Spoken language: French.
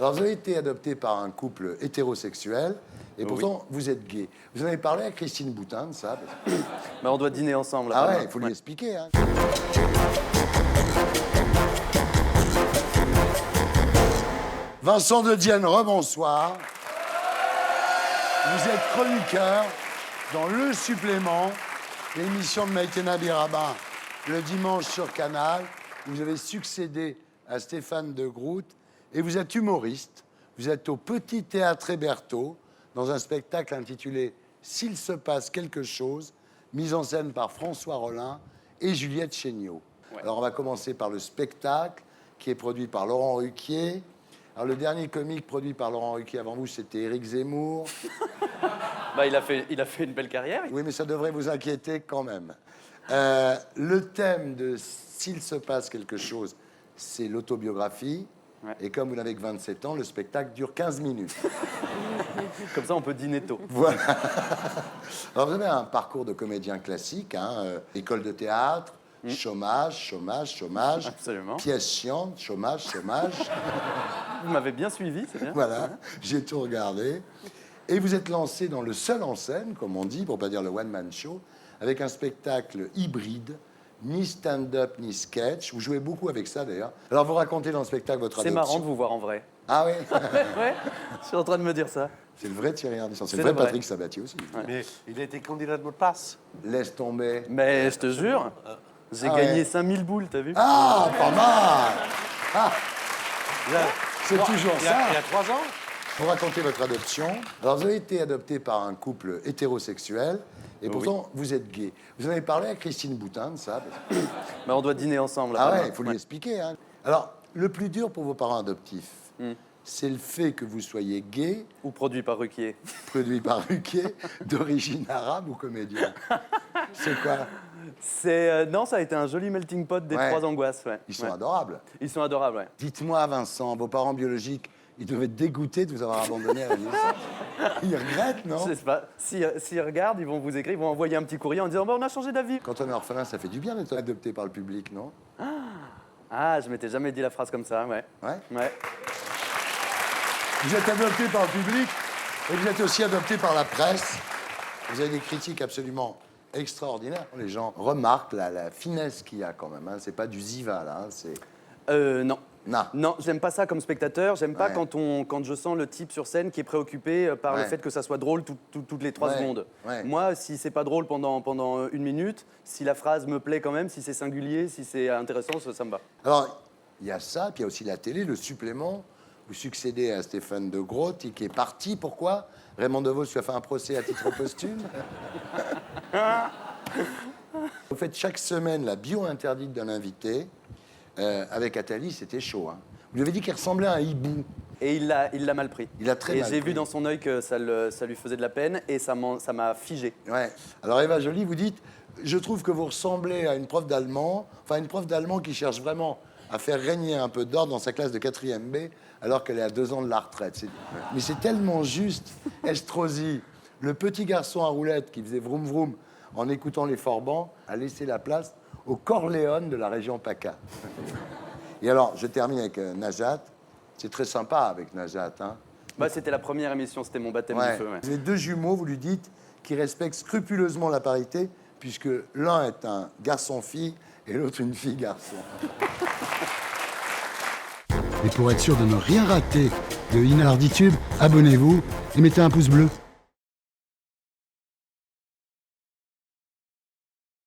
Alors, vous avez été adopté par un couple hétérosexuel, et pourtant, vous êtes gay. Vous en avez parlé à Christine Boutin de ça? Bah, on doit dîner ensemble. Ah après. ouais, il faut lui expliquer. Hein. Vincent de Dienne, rebonsoir. Vous êtes chroniqueur dans Le Supplément, l'émission de Maïtena Birabin, le dimanche sur Canal. Vous avez succédé à Stéphane de Groot et vous êtes humoriste. Vous êtes au Petit Théâtre Hébertot dans un spectacle intitulé S'il se passe quelque chose, mise en scène par François Rollin et Juliette Chéniaud. Ouais. Alors on va commencer par le spectacle qui est produit par Laurent Ruquier. Alors le dernier comique produit par Laurent Ruquier avant vous, c'était Éric Zemmour. Bah, il a fait une belle carrière. Oui, mais ça devrait vous inquiéter quand même. Le thème de S'il se passe quelque chose, c'est l'autobiographie. Ouais. Et comme vous n'avez que 27 ans, le spectacle dure 15 minutes. Comme ça, on peut dîner tôt. Voilà. Alors, vous avez un parcours de comédien classique, hein, école de théâtre, chômage. Absolument. Pièce chiante, chômage. Vous m'avez bien suivi, c'est bien. Voilà, j'ai tout regardé. Et vous êtes lancé dans le seul en scène, comme on dit, pour ne pas dire le one-man show, avec un spectacle hybride, ni stand-up, ni sketch. Vous jouez beaucoup avec ça, d'ailleurs. Alors, vous racontez dans le spectacle votre adoption. C'est marrant de vous voir en vrai. Ah oui. Ouais, je suis en train de me dire ça. C'est le vrai Thierry Ardisson. C'est le vrai Patrick Sabatier aussi. Ouais. Mais il a été candidat de mot de passe. Laisse tomber. Mais je te jure, j'ai gagné 5000 boules, t'as vu? Ah, pas mal. Ah, c'est toujours ça. Il y a 3 ans. Vous racontez votre adoption. Alors, vous avez été adopté par un couple hétérosexuel, et pourtant, vous êtes gay. Vous en avez parlé à Christine Boutin de ça? Bah, on doit dîner ensemble. Ah ouais, il faut lui expliquer. Hein. Alors, le plus dur pour vos parents adoptifs, c'est le fait que vous soyez gay. Ou produit par Ruquier. Produit par Ruquier, d'origine arabe ou comédien. C'est quoi? Non, ça a été un joli melting pot des 3 angoisses. Ouais. Ils sont adorables. Ils sont adorables, ouais. Dites-moi, Vincent, vos parents biologiques, ils devaient être dégoûtés de vous avoir abandonné à la naissance. Ils regrettent, non? Je sais pas. S'ils regardent, ils vont vous écrire, ils vont envoyer un petit courrier en disant bah, on a changé d'avis. Quand on est orphelin, ça fait du bien d'être adopté par le public, non? Ah, je m'étais jamais dit la phrase comme ça, ouais. Ouais. Vous êtes adopté par le public et vous êtes aussi adopté par la presse. Vous avez des critiques absolument extraordinaires. Les gens remarquent la finesse qu'il y a quand même. Hein. C'est pas du ziva, là. Hein. Non. Non, j'aime pas ça comme spectateur. J'aime pas quand je sens le type sur scène qui est préoccupé par le fait que ça soit drôle toutes les 3 secondes. Ouais. Moi, si c'est pas drôle pendant 1 minute, si la phrase me plaît quand même, si c'est singulier, si c'est intéressant, ça me va. Alors, il y a ça, puis il y a aussi la télé, le supplément. Vous succédez à Stéphane de Groot, qui est parti. Pourquoi? Raymond DeVos lui a fait un procès à titre posthume. Vous faites chaque semaine la bio interdite d'un invité. Avec Attali, c'était chaud. Hein. Vous lui avez dit qu'il ressemblait à un hibou. Et il l'a mal pris. Il a très mal pris. Et j'ai vu dans son œil que ça lui faisait de la peine et ça m'a figé. Ouais. Alors Eva Joly, vous dites, je trouve que vous ressemblez à une prof d'allemand, qui cherche vraiment à faire régner un peu d'ordre dans sa classe de 4e B, alors qu'elle est à 2 ans de la retraite. Mais c'est tellement juste. Estrosi, le petit garçon à roulettes qui faisait vroom vroom en écoutant les Forbans, a laissé la place au Corléone de la région PACA. Et alors, je termine avec Najat. C'est très sympa avec Najat. Hein. Bah, c'était la première émission, c'était mon baptême du feu. Ouais. Les 2 jumeaux, vous lui dites, qui respectent scrupuleusement la parité, puisque l'un est un garçon-fille et l'autre une fille-garçon. Et pour être sûr de ne rien rater de Inarditube, abonnez-vous et mettez un pouce bleu.